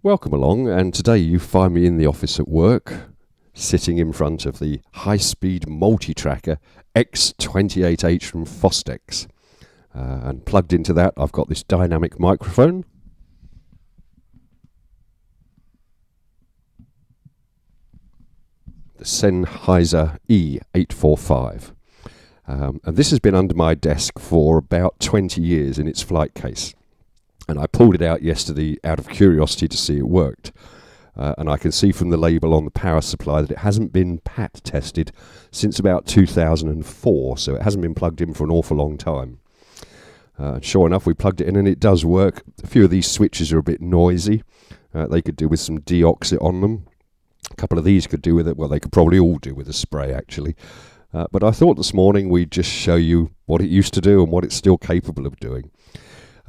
Welcome along, and today you find me in the office at work, sitting in front of the high-speed multi-tracker X28H from FOSTEX. And plugged into that, I've got this dynamic microphone. The Sennheiser E845. And this has been under my desk for about 20 years in its flight case. And I pulled it out yesterday out of curiosity to see it worked. And I can see from the label on the power supply that it hasn't been PAT tested since about 2004, so it hasn't been plugged in for an awful long time. Sure enough, we plugged it in and it does work. A few of these switches are a bit noisy. They could do with some deoxit on them. A couple of these could do with it. Well, they could probably all do with a spray, actually. But I thought this morning we'd just show you what it used to do and what it's still capable of doing.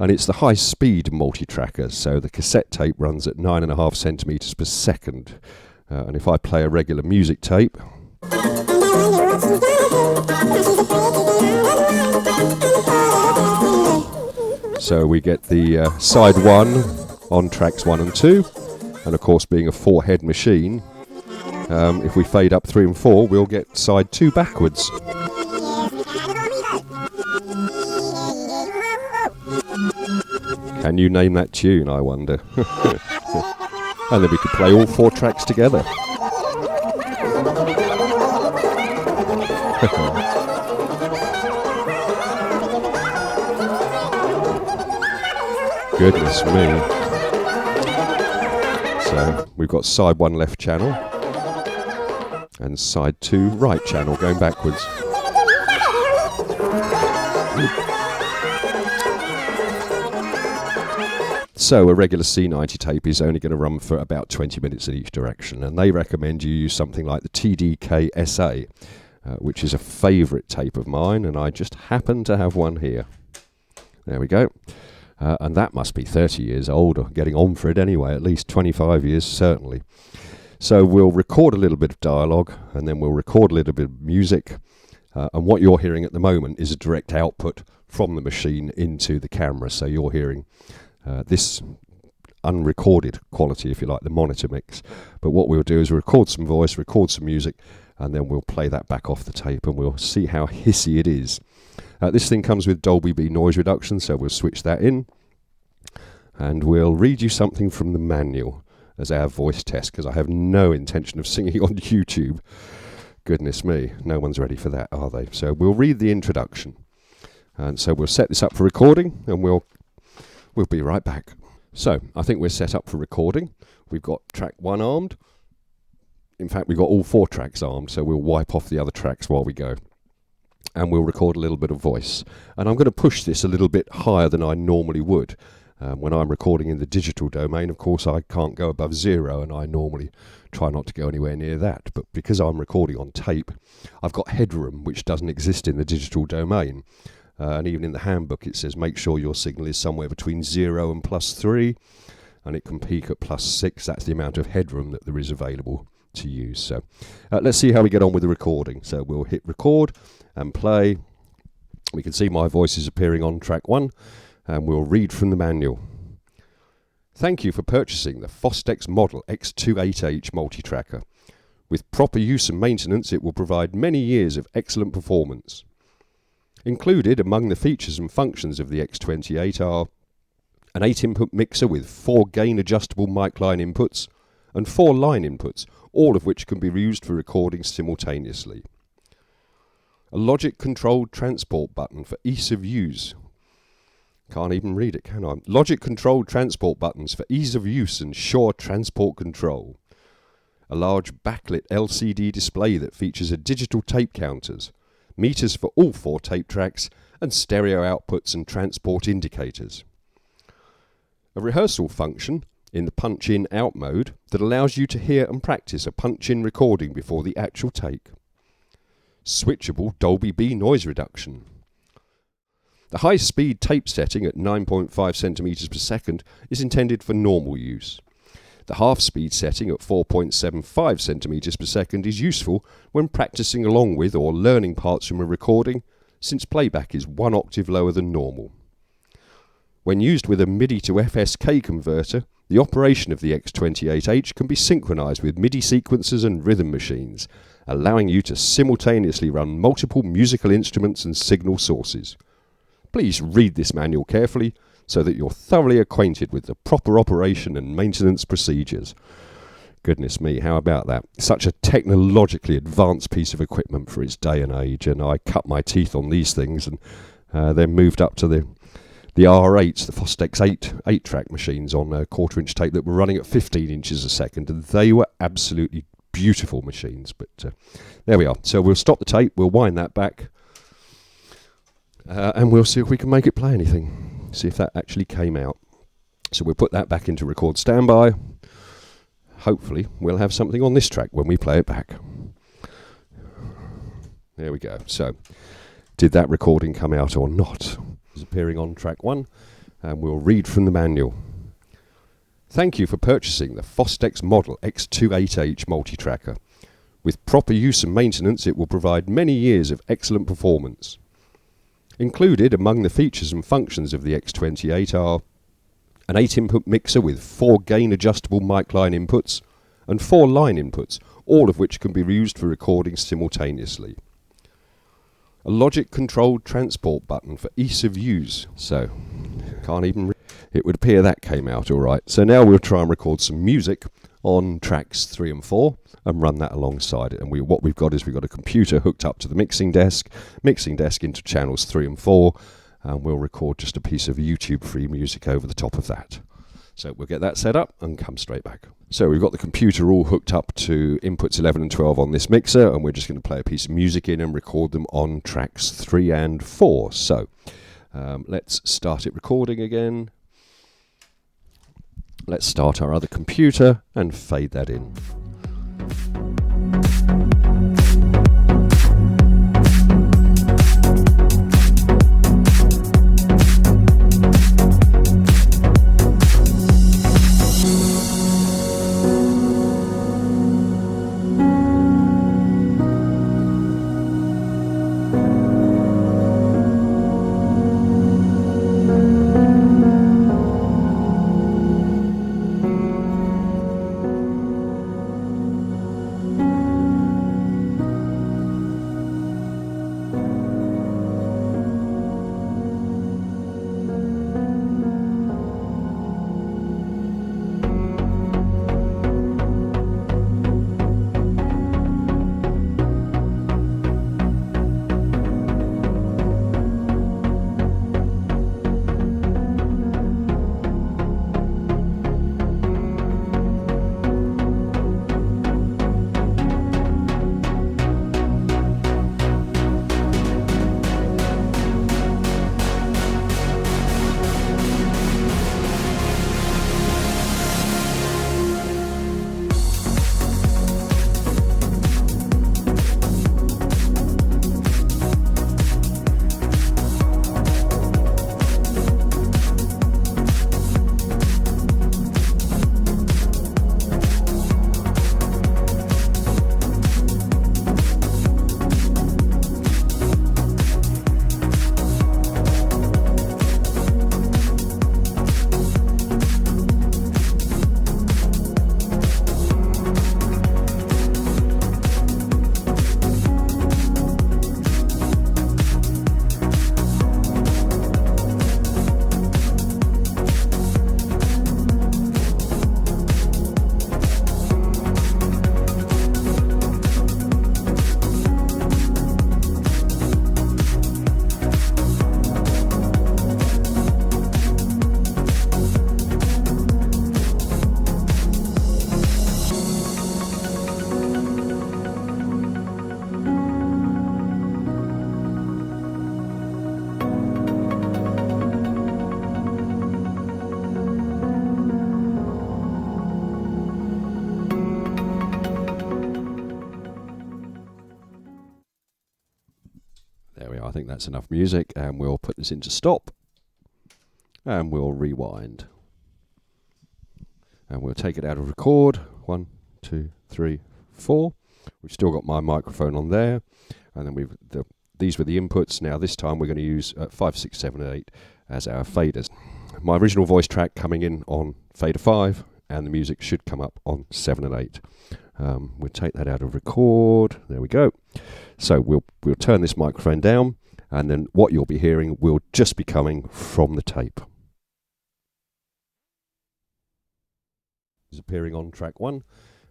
And it's the high-speed multi-tracker, so the cassette tape runs at 9.5 centimetres per second. And if I play a regular music tape, so we get the side 1 on tracks 1 and 2, and of course being a 4-head machine, if we fade up 3 and 4, we'll get side 2 backwards. Can you name that tune, I wonder? And then we could play all 4 tracks together. Goodness me. So we've got side 1 left channel and side 2 right channel going backwards. So a regular C90 tape is only going to run for about 20 minutes in each direction, and they recommend you use something like the TDK-SA, which is a favourite tape of mine, and I just happen to have one here. There we go. And that must be 30 years old, or getting on for it anyway, at least 25 years certainly. So we'll record a little bit of dialogue, and then we'll record a little bit of music, and what you're hearing at the moment is a direct output from the machine into the camera, so you're hearing this unrecorded quality, if you like, the monitor mix. But what we'll do is record some voice, record some music, and then we'll play that back off the tape and we'll see how hissy it is. This thing comes with Dolby B noise reduction, so we'll switch that in. And we'll read you something from the manual as our voice test, because I have no intention of singing on YouTube. Goodness me, no one's ready for that, are they? So we'll read the introduction. And so we'll set this up for recording, and we'll be right back. So, I think we're set up for recording. We've got track 1 armed. In fact, we've got all 4 tracks armed, so we'll wipe off the other tracks while we go. And we'll record a little bit of voice. And I'm going to push this a little bit higher than I normally would. When I'm recording in the digital domain, of course, I can't go above 0, and I normally try not to go anywhere near that. But because I'm recording on tape, I've got headroom, which doesn't exist in the digital domain. And even in the handbook it says make sure your signal is somewhere between 0 and +3, and it can peak at +6. That's the amount of headroom that there is available to use. So let's see how we get on with the recording. So we'll hit record and play. We can see my voice is appearing on track 1, and we'll read from the manual. Thank you for purchasing the FOSTEX Model X28H multi-tracker. With proper use and maintenance, it will provide many years of excellent performance. Included among the features and functions of the X28 are an 8-input mixer with 4 gain-adjustable mic line inputs and 4 line inputs, all of which can be used for recording simultaneously. A logic-controlled transport button for ease of use. Can't even read it, can I? Logic-controlled transport buttons for ease of use and sure transport control. A large backlit LCD display that features a digital tape counters, meters for all 4 tape tracks, and stereo outputs and transport indicators. A rehearsal function in the punch-in-out mode that allows you to hear and practice a punch-in recording before the actual take. Switchable Dolby B noise reduction. The high-speed tape setting at 9.5 centimetres per second is intended for normal use. The half-speed setting at 4.75 centimetres per second is useful when practicing along with or learning parts from a recording, since playback is 1 octave lower than normal. When used with a MIDI to FSK converter, The operation of the X28H can be synchronized with MIDI sequencers and rhythm machines, allowing you to simultaneously run multiple musical instruments and signal sources. Please read this manual carefully so that you're thoroughly acquainted with the proper operation and maintenance procedures. Goodness me, how about that? Such a technologically advanced piece of equipment for its day and age, and I cut my teeth on these things and then moved up to the R8s, the FOSTEX 8-track machines on a quarter-inch tape that were running at 15 inches a second, and they were absolutely beautiful machines. But there we are. So we'll stop the tape, we'll wind that back, and we'll see if we can make it play anything. See if that actually came out. So we'll put that back into record standby. Hopefully we'll have something on this track when we play it back. There we go. So did that recording come out or not? It's appearing on track 1, and we'll read from the manual. Thank you for purchasing the FOSTEX Model X28H multi-tracker. With proper use and maintenance, it will provide many years of excellent performance. Included among the features and functions of the X28 are an 8-input mixer with 4 gain-adjustable mic line inputs and 4 line inputs, all of which can be used for recording simultaneously. A logic-controlled transport button for ease of use. So, can't even... It would appear that came out all right. So now we'll try and record some music on tracks 3 and 4 and run that alongside it. And what we've got is we've got a computer hooked up to the mixing desk into channels 3 and 4, and we'll record just a piece of YouTube-free music over the top of that. So we'll get that set up and come straight back. So we've got the computer all hooked up to inputs 11 and 12 on this mixer, and we're just going to play a piece of music in and record them on tracks 3 and 4. So let's start it recording again. Let's start our other computer and fade that in. There we are. I think that's enough music, and we'll put this into stop, and we'll rewind, and we'll take it out of record. 1, 2, 3, 4. We've still got my microphone on there, and then these were the inputs. Now this time we're going to use 5, 6, 7, and 8 as our faders. my original voice track coming in on fader 5, and the music should come up on 7 and 8. We'll take that out of record. There we go. So we'll turn this microphone down, and then what you'll be hearing will just be coming from the tape. Is appearing on track 1,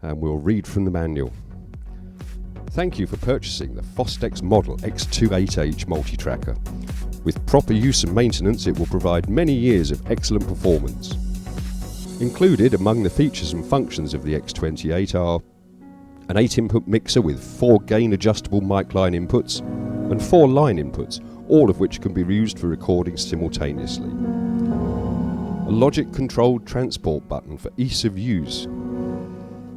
and we'll read from the manual. Thank you for purchasing the FOSTEX Model X28H multi-tracker. With proper use and maintenance, it will provide many years of excellent performance. Included among the features and functions of the X28 are an 8-input mixer with 4 gain adjustable mic line inputs and 4 line inputs, all of which can be used for recording simultaneously. A logic controlled transport button for ease of use.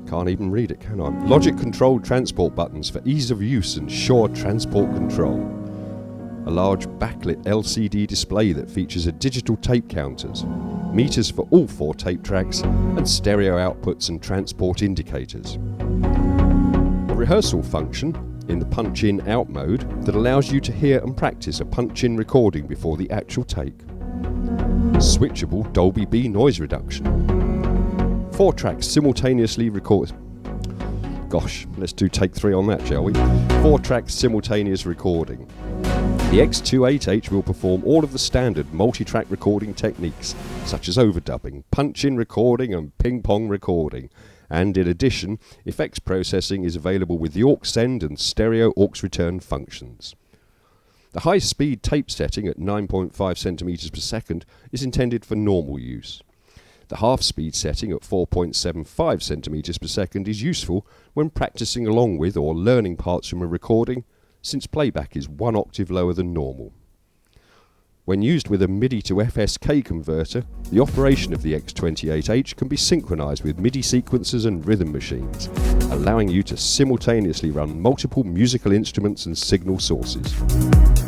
Can't even read it, can I? Logic controlled transport buttons for ease of use and sure transport control. A large backlit LCD display that features a digital tape counters, meters for all 4 tape tracks, and stereo outputs and transport indicators. A rehearsal function in the punch-in-out mode that allows you to hear and practice a punch-in recording before the actual take. Switchable Dolby B noise reduction. 4 tracks simultaneously record. Gosh, let's do take 3 on that, shall we? 4 tracks simultaneous recording. The X28H will perform all of the standard multi-track recording techniques, such as overdubbing, punch-in recording and ping-pong recording. And in addition, effects processing is available with the aux send and stereo aux return functions. The high-speed tape setting at 9.5 centimeters per second is intended for normal use. The half-speed setting at 4.75 centimeters per second is useful when practicing along with or learning parts from a recording, since playback is 1 octave lower than normal. When used with a MIDI to FSK converter, the operation of the X28H can be synchronized with MIDI sequencers and rhythm machines, allowing you to simultaneously run multiple musical instruments and signal sources.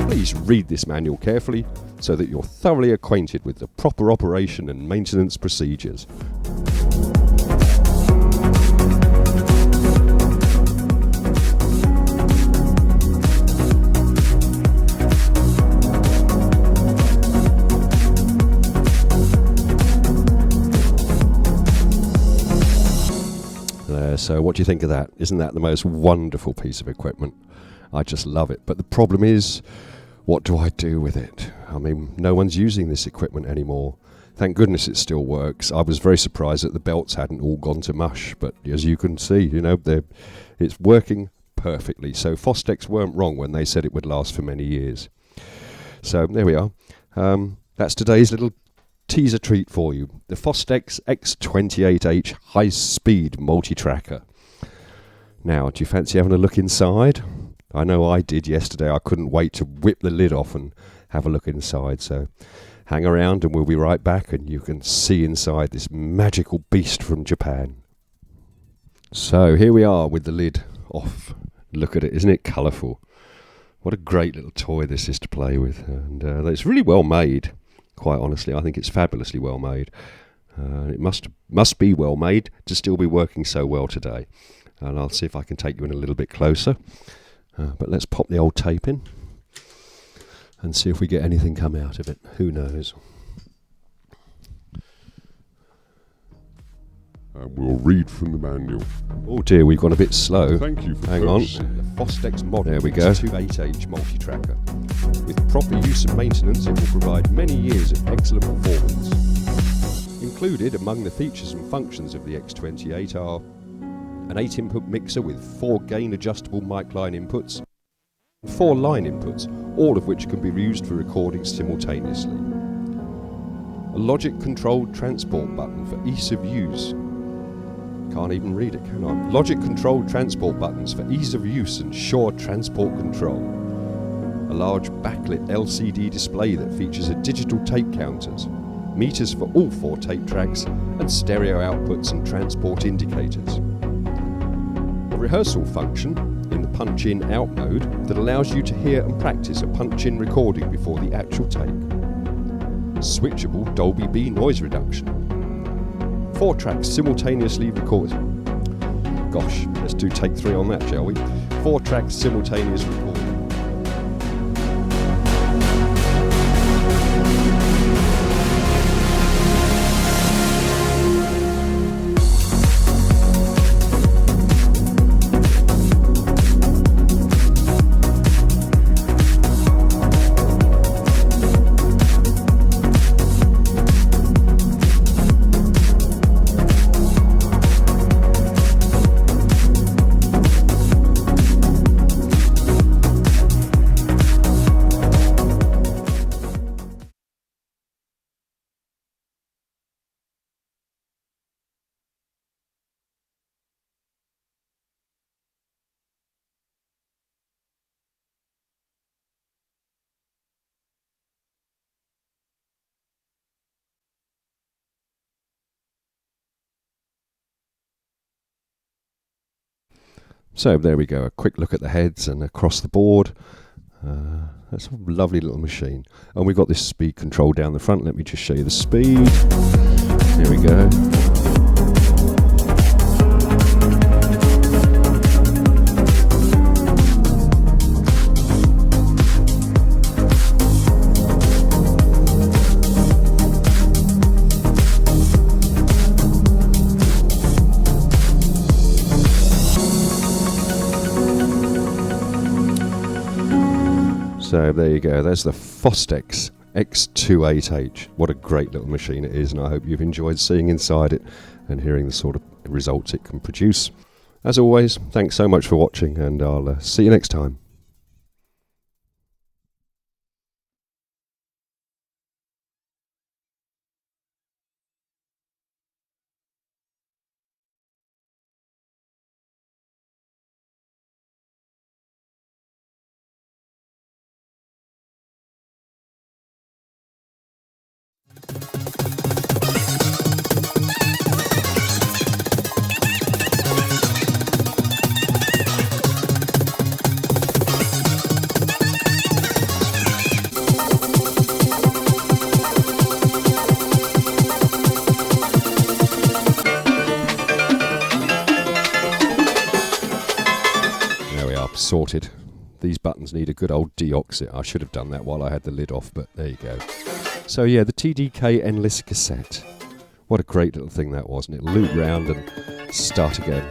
Please read this manual carefully so that you're thoroughly acquainted with the proper operation and maintenance procedures. So what do you think of that? Isn't that the most wonderful piece of equipment? I just love it. But the problem is, what do I do with it? I mean, no one's using this equipment anymore. Thank goodness it still works. I was very surprised that the belts hadn't all gone to mush, but as you can see, you know, it's working perfectly. So FOSTEX weren't wrong when they said it would last for many years. So there we are. That's today's little teaser treat for you. The FOSTEX X28H high-speed multi-tracker. Now, do you fancy having a look inside? I know I did yesterday. I couldn't wait to whip the lid off and have a look inside. So hang around and we'll be right back and you can see inside this magical beast from Japan. So here we are with the lid off. Look at it. Isn't it colourful? What a great little toy this is to play with. And it's really well made. Quite honestly, I think it's fabulously well made. It must be well made to still be working so well today. And I'll see if I can take you in a little bit closer. But let's pop the old tape in and see if we get anything come out of it. Who knows? And we'll read from the manual. Oh dear, we've gone a bit slow. Thank you for Hang on. purchasing The FOSTEX Model There we go. X28H multi-tracker. With proper use and maintenance, it will provide many years of excellent performance. Included among the features and functions of the X28 are an 8-input mixer with 4 gain adjustable mic line inputs, and 4 line inputs, all of which can be used for recording simultaneously. A logic controlled transport button for ease of use. Can't even read it, can I? Logic controlled transport buttons for ease of use and sure transport control. A large backlit LCD display that features a digital tape counters, meters for all 4 tape tracks, and stereo outputs and transport indicators. A rehearsal function in the punch-in-out mode that allows you to hear and practice a punch-in recording before the actual take. Switchable Dolby B noise reduction. 4 tracks simultaneously recorded. Gosh, let's do take 3 on that, shall we? 4 tracks simultaneous recording. So there we go, a quick look at the heads and across the board. That's a lovely little machine. And we've got this speed control down the front. Let me just show you the speed. Here we go. So there you go, there's the FOSTEX X28H. What a great little machine it is, and I hope you've enjoyed seeing inside it and hearing the sort of results it can produce. As always, thanks so much for watching, and I'll see you next time. Sorted. These buttons need a good old deoxit. I should have done that while I had the lid off, but there you go. So yeah, the TDK Endless cassette. What a great little thing that was, and it loop round and start again.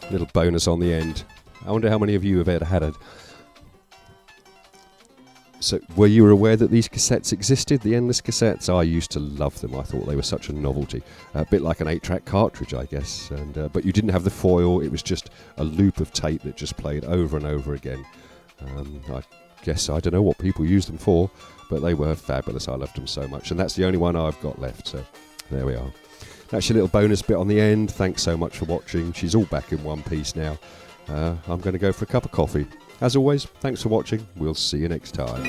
Little bonus on the end. I wonder how many of you have ever had a... So, were you aware that these cassettes existed, the endless cassettes? I used to love them. I thought they were such a novelty. A bit like an 8-track cartridge, I guess. And but you didn't have the foil. It was just a loop of tape that just played over and over again. I guess I don't know what people used them for, but they were fabulous. I loved them so much. And that's the only one I've got left. So, there we are. That's your little bonus bit on the end. Thanks so much for watching. She's all back in one piece now. I'm going to go for a cup of coffee. As always, thanks for watching. We'll see you next time.